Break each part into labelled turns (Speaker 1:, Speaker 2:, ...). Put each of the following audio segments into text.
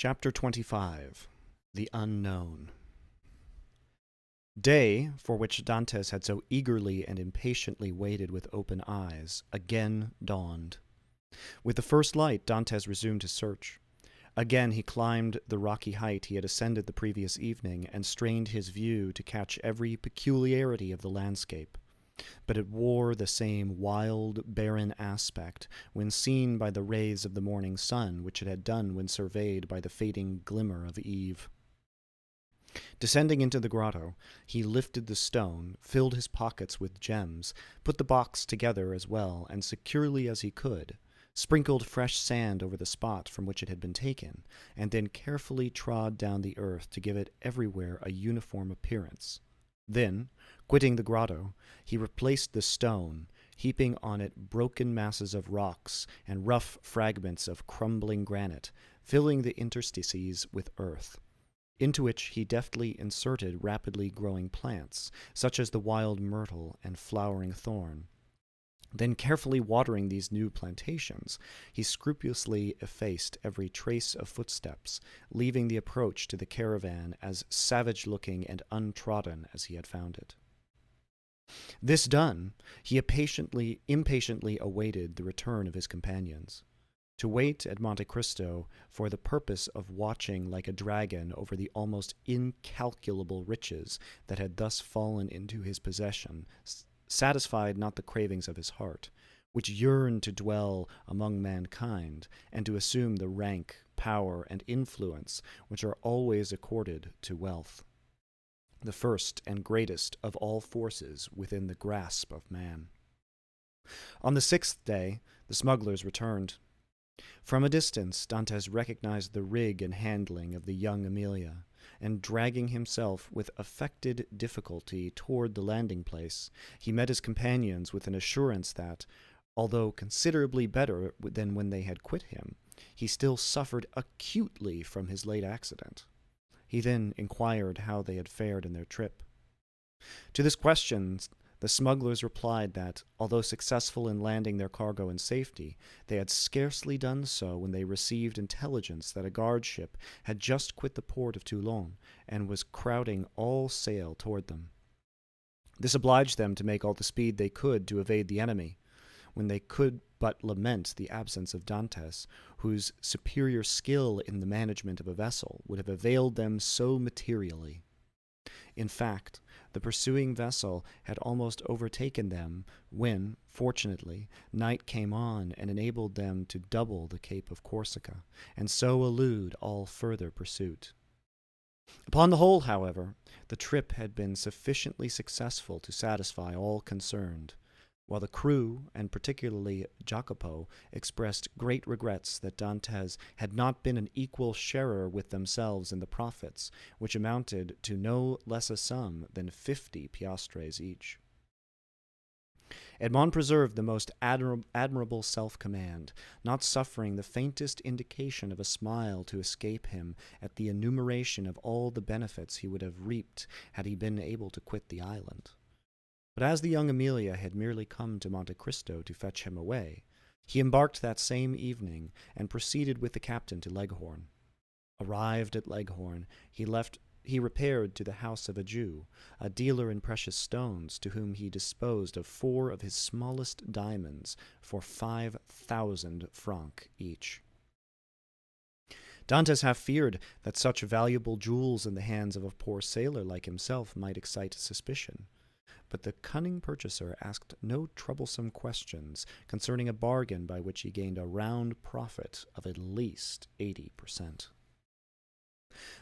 Speaker 1: Chapter 25. The Unknown. Day, for which Dantes had so eagerly and impatiently waited with open eyes, again dawned. With the first light, Dantes resumed his search. Again he climbed the rocky height he had ascended the previous evening, and strained his view to catch every peculiarity of the landscape. But it wore the same wild, barren aspect when seen by the rays of the morning sun which it had done when surveyed by the fading glimmer of eve. Descending into the grotto, he lifted the stone, filled his pockets with gems, put the box together as well and securely as he could, sprinkled fresh sand over the spot from which it had been taken, and then carefully trod down the earth to give it everywhere a uniform appearance. Then, quitting the grotto, he replaced the stone, heaping on it broken masses of rocks and rough fragments of crumbling granite, filling the interstices with earth, into which he deftly inserted rapidly growing plants, such as the wild myrtle and flowering thorn. Then, carefully watering these new plantations, he scrupulously effaced every trace of footsteps, leaving the approach to the caravan as savage-looking and untrodden as he had found it. This done, he impatiently awaited the return of his companions. To wait at Monte Cristo for the purpose of watching like a dragon over the almost incalculable riches that had thus fallen into his possession satisfied not the cravings of his heart, which yearned to dwell among mankind and to assume the rank, power, and influence which are always accorded to wealth, the first and greatest of all forces within the grasp of man. On the 6th day, the smugglers returned. From a distance, Dantes recognized the rig and handling of the young Amelia, and dragging himself with affected difficulty toward the landing place, he met his companions with an assurance that, although considerably better than when they had quit him, he still suffered acutely from his late accident. He then inquired how they had fared in their trip. To this question, the smugglers replied that, although successful in landing their cargo in safety, they had scarcely done so when they received intelligence that a guard ship had just quit the port of Toulon and was crowding all sail toward them. This obliged them to make all the speed they could to evade the enemy, when they could but lament the absence of Dantes, whose superior skill in the management of a vessel would have availed them so materially. In fact, the pursuing vessel had almost overtaken them when, fortunately, night came on and enabled them to double the Cape of Corsica, and so elude all further pursuit. Upon the whole, however, the trip had been sufficiently successful to satisfy all concerned, while the crew, and particularly Jacopo, expressed great regrets that Dantes had not been an equal sharer with themselves in the profits, which amounted to no less a sum than 50 piastres each. Edmond preserved the most admirable self-command, not suffering the faintest indication of a smile to escape him at the enumeration of all the benefits he would have reaped had he been able to quit the island. But as the young Amelia had merely come to Monte Cristo to fetch him away, he embarked that same evening and proceeded with the captain to Leghorn. Arrived at Leghorn, he repaired to the house of a Jew, a dealer in precious stones, to whom he disposed of 4 of his smallest diamonds for 5,000 francs each. Dantes half feared that such valuable jewels in the hands of a poor sailor like himself might excite suspicion. But the cunning purchaser asked no troublesome questions concerning a bargain by which he gained a round profit of at least 80%.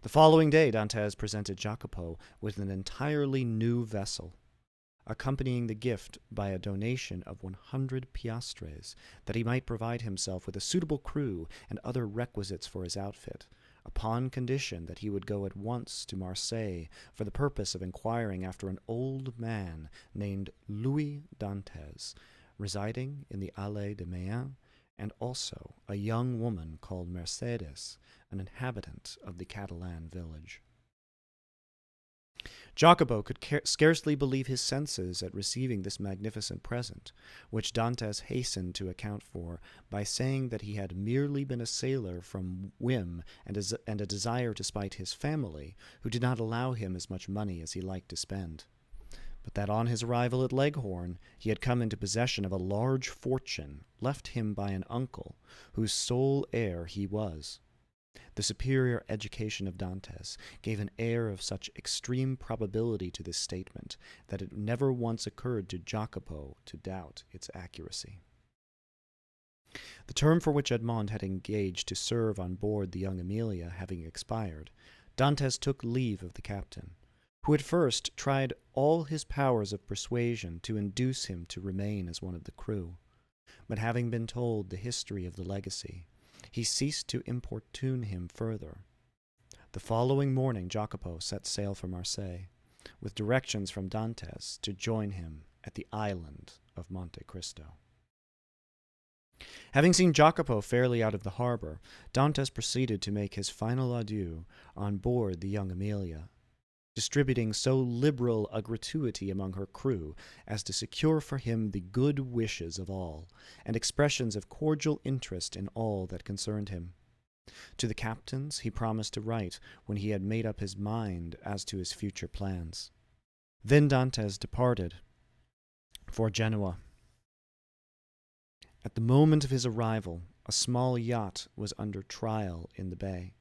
Speaker 1: The following day, Dantes presented Jacopo with an entirely new vessel, accompanying the gift by a donation of 100 piastres, that he might provide himself with a suitable crew and other requisites for his outfit, upon condition that he would go at once to Marseilles for the purpose of inquiring after an old man named Louis Dantes, residing in the Allée de Meilhan, and also a young woman called Mercedes, an inhabitant of the Catalan village. Jacopo could scarcely believe his senses at receiving this magnificent present, which Dantes hastened to account for by saying that he had merely been a sailor from whim and a desire to spite his family, who did not allow him as much money as he liked to spend, but that on his arrival at Leghorn he had come into possession of a large fortune left him by an uncle, whose sole heir he was. The superior education of Dantes gave an air of such extreme probability to this statement that it never once occurred to Jacopo to doubt its accuracy. The term for which Edmond had engaged to serve on board the young Amelia having expired, Dantes took leave of the captain, who at first tried all his powers of persuasion to induce him to remain as one of the crew, but having been told the history of the legacy, he ceased to importune him further. The following morning Jacopo set sail for Marseilles, with directions from Dantes to join him at the island of Monte Cristo. Having seen Jacopo fairly out of the harbor, Dantes proceeded to make his final adieu on board the young Amelia, distributing so liberal a gratuity among her crew as to secure for him the good wishes of all, and expressions of cordial interest in all that concerned him. To the captains he promised to write when he had made up his mind as to his future plans. Then Dantes departed for Genoa. At the moment of his arrival, a small yacht was under trial in the bay.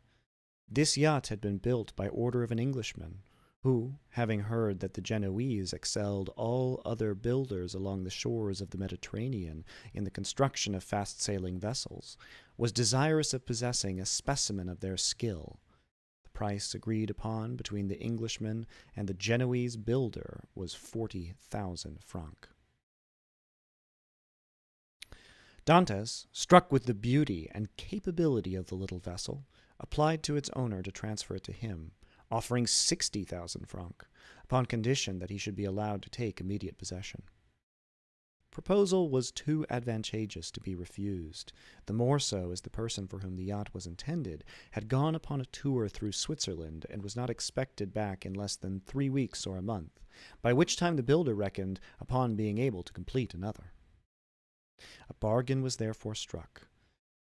Speaker 1: This yacht had been built by order of an Englishman, who, having heard that the Genoese excelled all other builders along the shores of the Mediterranean in the construction of fast-sailing vessels, was desirous of possessing a specimen of their skill. The price agreed upon between the Englishman and the Genoese builder was 40,000 francs. Dantes, struck with the beauty and capability of the little vessel, applied to its owner to transfer it to him, offering 60,000 francs, upon condition that he should be allowed to take immediate possession. Proposal was too advantageous to be refused, the more so as the person for whom the yacht was intended had gone upon a tour through Switzerland and was not expected back in less than 3 weeks or a month, by which time the builder reckoned upon being able to complete another. A bargain was therefore struck.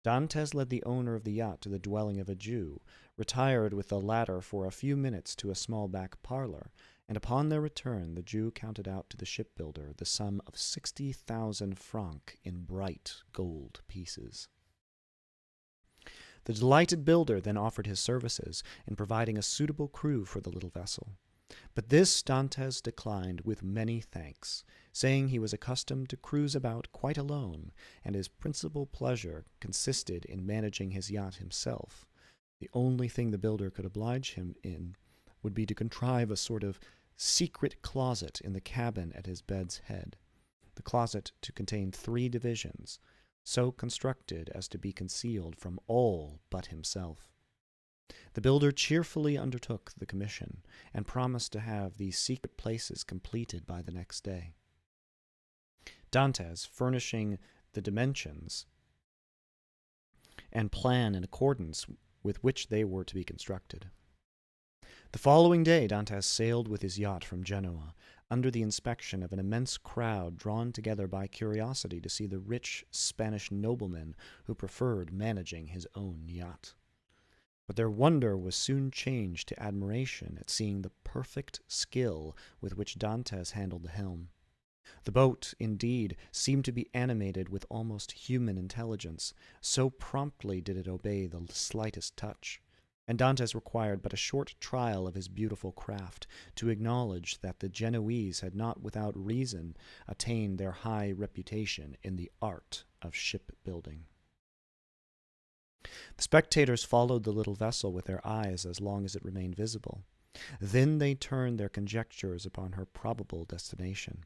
Speaker 1: Dantes led the owner of the yacht to the dwelling of a Jew, retired with the latter for a few minutes to a small back parlor, and upon their return the Jew counted out to the shipbuilder the sum of 60,000 francs in bright gold pieces. The delighted builder then offered his services in providing a suitable crew for the little vessel, but this Dantes declined with many thanks, saying he was accustomed to cruise about quite alone, and his principal pleasure consisted in managing his yacht himself. The only thing the builder could oblige him in would be to contrive a sort of secret closet in the cabin at his bed's head, the closet to contain 3 divisions, so constructed as to be concealed from all but himself. The builder cheerfully undertook the commission, and promised to have these secret places completed by the next day, Dantes furnishing the dimensions and plan in accordance with which they were to be constructed. The following day Dantes sailed with his yacht from Genoa, under the inspection of an immense crowd drawn together by curiosity to see the rich Spanish nobleman who preferred managing his own yacht. But their wonder was soon changed to admiration at seeing the perfect skill with which Dantes handled the helm. The boat, indeed, seemed to be animated with almost human intelligence, so promptly did it obey the slightest touch, and Dantes required but a short trial of his beautiful craft to acknowledge that the Genoese had not without reason attained their high reputation in the art of shipbuilding. The spectators followed the little vessel with their eyes as long as it remained visible. Then they turned their conjectures upon her probable destination.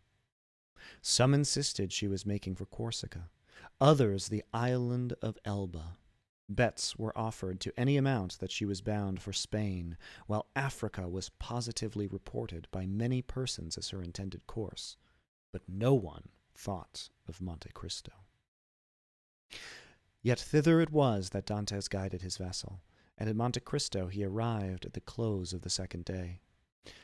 Speaker 1: Some insisted she was making for Corsica, others the island of Elba. Bets were offered to any amount that she was bound for Spain, while Africa was positively reported by many persons as her intended course, but no one thought of Monte Cristo. Yet thither it was that Dantes guided his vessel, and at Monte Cristo he arrived at the close of the second day.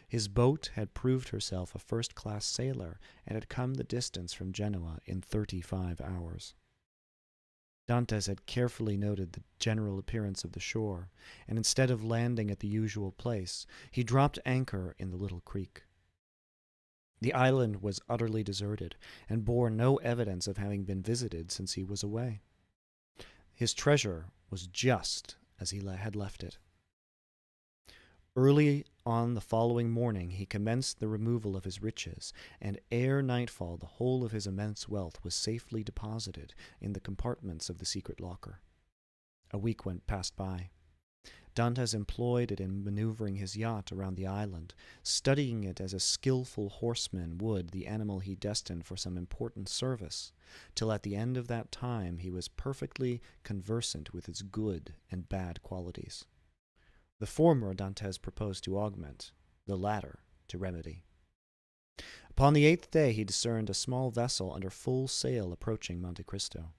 Speaker 1: His boat had proved herself a first-class sailor and had come the distance from Genoa in 35 hours. Dantes had carefully noted the general appearance of the shore, and instead of landing at the usual place, he dropped anchor in the little creek. The island was utterly deserted, and bore no evidence of having been visited since he was away. His treasure was just as he had left it. Early on the following morning he commenced the removal of his riches, and ere nightfall the whole of his immense wealth was safely deposited in the compartments of the secret locker. A week passed by. Dantes employed it in maneuvering his yacht around the island, studying it as a skillful horseman would the animal he destined for some important service, till at the end of that time he was perfectly conversant with its good and bad qualities. The former Dantes proposed to augment, the latter to remedy. Upon the 8th day he discerned a small vessel under full sail approaching Monte Cristo.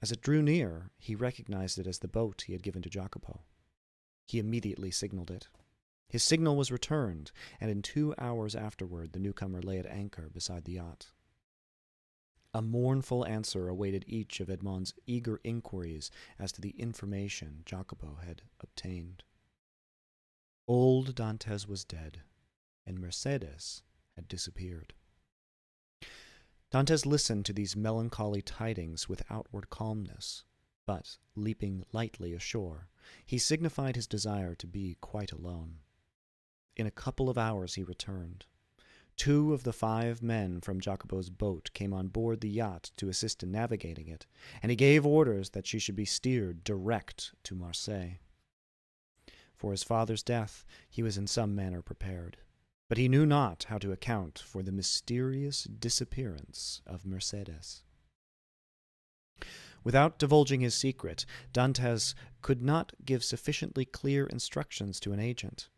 Speaker 1: As it drew near, he recognized it as the boat he had given to Jacopo. He immediately signaled it. His signal was returned, and in 2 hours afterward the newcomer lay at anchor beside the yacht. A mournful answer awaited each of Edmond's eager inquiries as to the information Jacopo had obtained. Old Dantes was dead, and Mercedes had disappeared. Dantes listened to these melancholy tidings with outward calmness, but, leaping lightly ashore, he signified his desire to be quite alone. In a couple of hours he returned. 2 of the 5 men from Jacopo's boat came on board the yacht to assist in navigating it, and he gave orders that she should be steered direct to Marseilles. For his father's death he was in some manner prepared, but he knew not how to account for the mysterious disappearance of Mercedes. Without divulging his secret, Dantes could not give sufficiently clear instructions to an agent.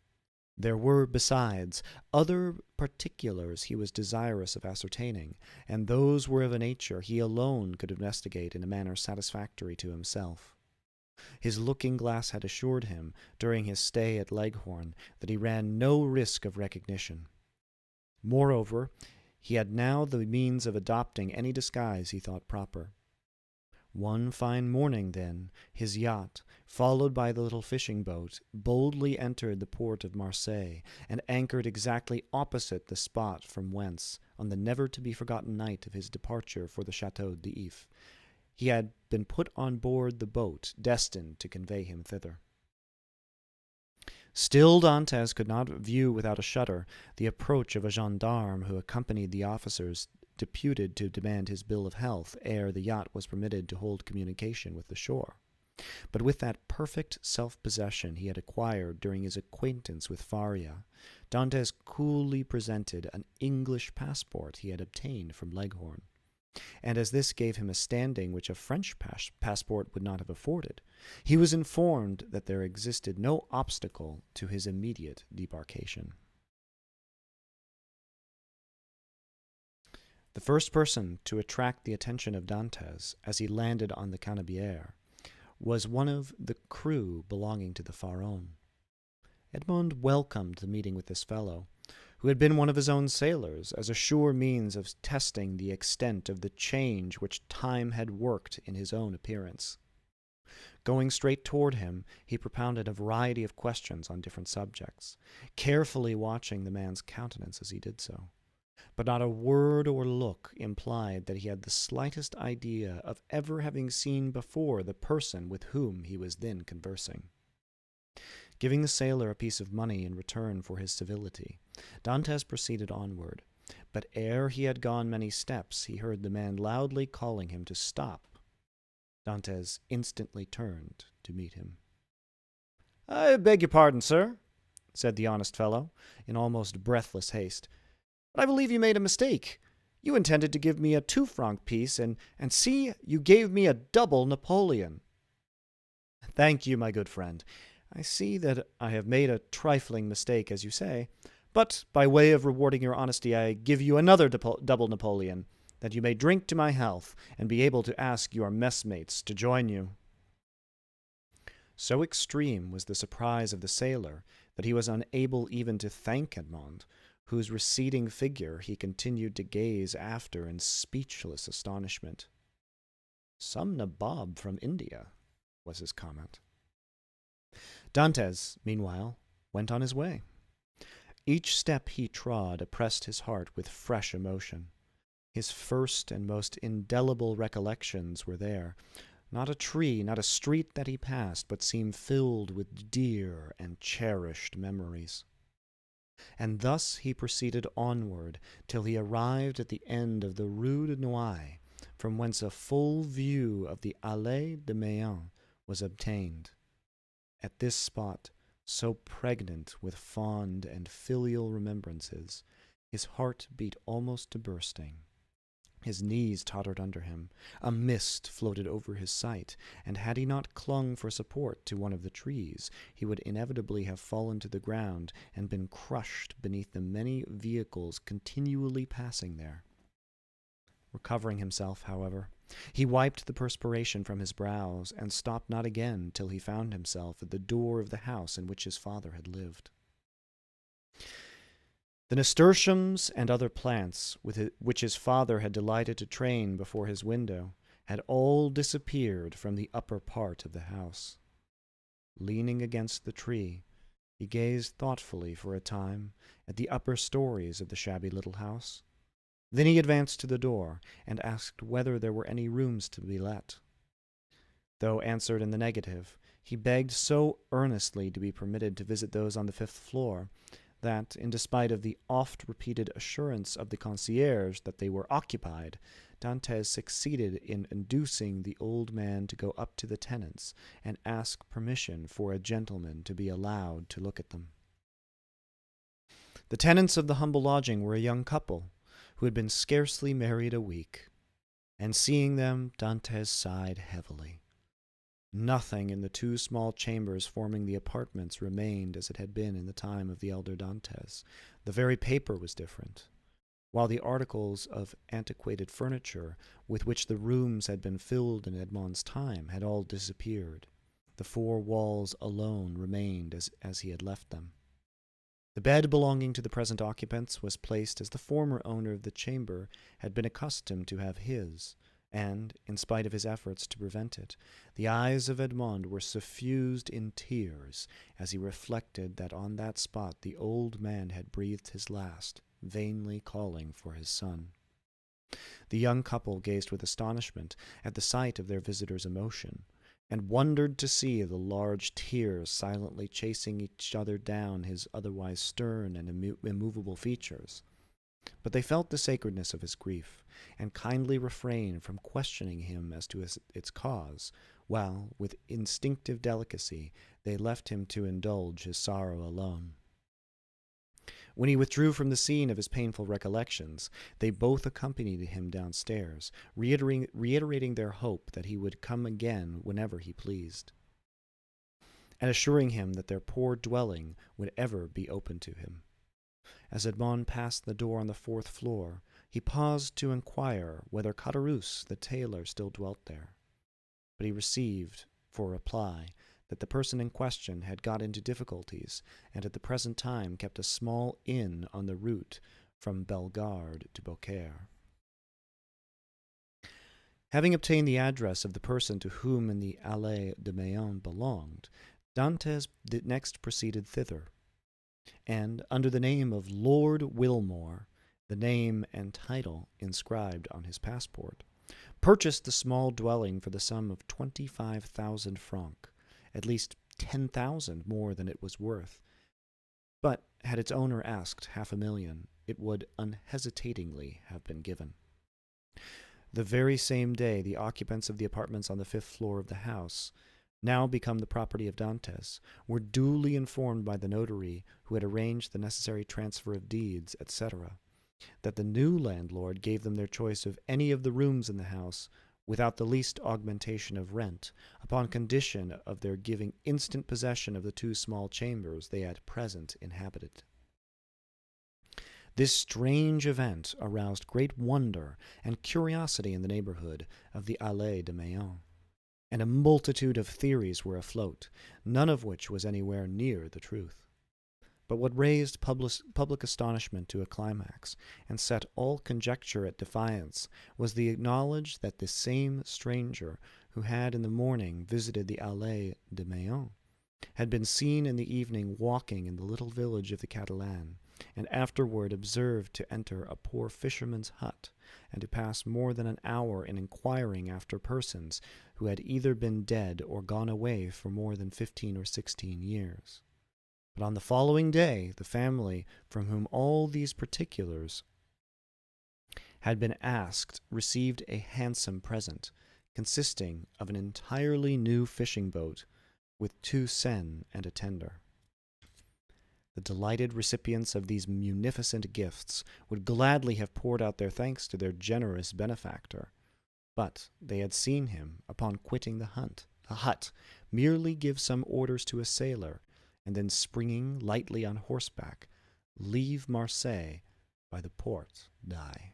Speaker 1: There were, besides, other particulars he was desirous of ascertaining, and those were of a nature he alone could investigate in a manner satisfactory to himself. His looking-glass had assured him, during his stay at Leghorn, that he ran no risk of recognition. Moreover, he had now the means of adopting any disguise he thought proper. One fine morning, then, his yacht, followed by the little fishing boat, boldly entered the port of Marseilles, and anchored exactly opposite the spot from whence, on the never-to-be-forgotten night of his departure for the Château d'If, he had been put on board the boat destined to convey him thither. Still Dantes could not view without a shudder the approach of a gendarme who accompanied the officers deputed to demand his bill of health ere the yacht was permitted to hold communication with the shore. But with that perfect self-possession he had acquired during his acquaintance with Faria, Dantes coolly presented an English passport he had obtained from Leghorn. And as this gave him a standing which a French passport would not have afforded, he was informed that there existed no obstacle to his immediate debarkation. The first person to attract the attention of Dantes as he landed on the Canebière was one of the crew belonging to the Pharaon. Edmond welcomed the meeting with this fellow, who had been one of his own sailors, as a sure means of testing the extent of the change which time had worked in his own appearance. Going straight toward him, he propounded a variety of questions on different subjects, carefully watching the man's countenance as he did so. But not a word or look implied that he had the slightest idea of ever having seen before the person with whom he was then conversing. Giving the sailor a piece of money in return for his civility, Dantes proceeded onward, but ere he had gone many steps he heard the man loudly calling him to stop. Dantes instantly turned to meet him. "I beg your pardon, sir," said the honest fellow, in almost breathless haste, "but I believe you made a mistake. You intended to give me a 2-franc piece, and see, you gave me a double Napoleon." "Thank you, my good friend. I see that I have made a trifling mistake, as you say, but by way of rewarding your honesty I give you another double Napoleon, that you may drink to my health and be able to ask your messmates to join you." So extreme was the surprise of the sailor that he was unable even to thank Edmond, whose receding figure he continued to gaze after in speechless astonishment. "Some nabob from India," was his comment. Dantès, meanwhile, went on his way. Each step he trod oppressed his heart with fresh emotion. His first and most indelible recollections were there. Not a tree, not a street that he passed, but seemed filled with dear and cherished memories. And thus he proceeded onward till he arrived at the end of the Rue de Noailles, from whence a full view of the Allée de Meilhan was obtained. At this spot, so pregnant with fond and filial remembrances, his heart beat almost to bursting. His knees tottered under him, a mist floated over his sight, and had he not clung for support to one of the trees, he would inevitably have fallen to the ground and been crushed beneath the many vehicles continually passing there. Recovering himself, however, he wiped the perspiration from his brows, and stopped not again till he found himself at the door of the house in which his father had lived. The nasturtiums and other plants which his father had delighted to train before his window had all disappeared from the upper part of the house. Leaning against the tree, he gazed thoughtfully for a time at the upper stories of the shabby little house. Then he advanced to the door and asked whether there were any rooms to be let. Though answered in the negative, he begged so earnestly to be permitted to visit those on the 5th floor that, in despite of the oft-repeated assurance of the concierge that they were occupied, Dantès succeeded in inducing the old man to go up to the tenants and ask permission for a gentleman to be allowed to look at them. The tenants of the humble lodging were a young couple, who had been scarcely married a week, and seeing them, Dantès sighed heavily. Nothing in the 2 small chambers forming the apartments remained as it had been in the time of the elder Dantès. The very paper was different, while the articles of antiquated furniture with which the rooms had been filled in Edmond's time had all disappeared. The 4 walls alone remained as he had left them. The bed belonging to the present occupants was placed as the former owner of the chamber had been accustomed to have his, and, in spite of his efforts to prevent it, the eyes of Edmond were suffused in tears as he reflected that on that spot the old man had breathed his last, vainly calling for his son. The young couple gazed with astonishment at the sight of their visitor's emotion, and wondered to see the large tears silently chasing each other down his otherwise stern and immovable features. But they felt the sacredness of his grief, and kindly refrained from questioning him as to its cause, while, with instinctive delicacy, they left him to indulge his sorrow alone. When he withdrew from the scene of his painful recollections, they both accompanied him downstairs, reiterating their hope that he would come again whenever he pleased, and assuring him that their poor dwelling would ever be open to him. As Edmond passed the door on the 4th floor, he paused to inquire whether Caderousse the tailor still dwelt there. But he received, for reply, that the person in question had got into difficulties, and at the present time kept a small inn on the route from Bellegarde to Beaucaire. Having obtained the address of the person to whom in the Allée de Meilhan belonged, Dantès next proceeded thither, and, under the name of Lord Wilmore, the name and title inscribed on his passport, purchased the small dwelling for the sum of 25,000 francs, at least 10,000 more than it was worth. But had its owner asked 500,000, it would unhesitatingly have been given. The very same day the occupants of the apartments on the 5th floor of the house, now become the property of Dantès, were duly informed by the notary, who had arranged the necessary transfer of deeds, etc., that the new landlord gave them their choice of any of the rooms in the house, without the least augmentation of rent, upon condition of their giving instant possession of the 2 small chambers they at present inhabited. This strange event aroused great wonder and curiosity in the neighborhood of the Allée de Meilhan, and a multitude of theories were afloat, none of which was anywhere near the truth. But what raised public astonishment to a climax, and set all conjecture at defiance, was the knowledge that this same stranger, who had in the morning visited the Allées de Meilhan, had been seen in the evening walking in the little village of the Catalans, and afterward observed to enter a poor fisherman's hut, and to pass more than an hour in inquiring after persons who had either been dead or gone away for more than 15 or 16 years. But on the following day, the family from whom all these particulars had been asked received a handsome present, consisting of an entirely new fishing boat with 2 seine and a tender. The delighted recipients of these munificent gifts would gladly have poured out their thanks to their generous benefactor, but they had seen him, upon quitting the hut, merely give some orders to a sailor, and then springing lightly on horseback, leave Marseilles by the Porte d'Aix.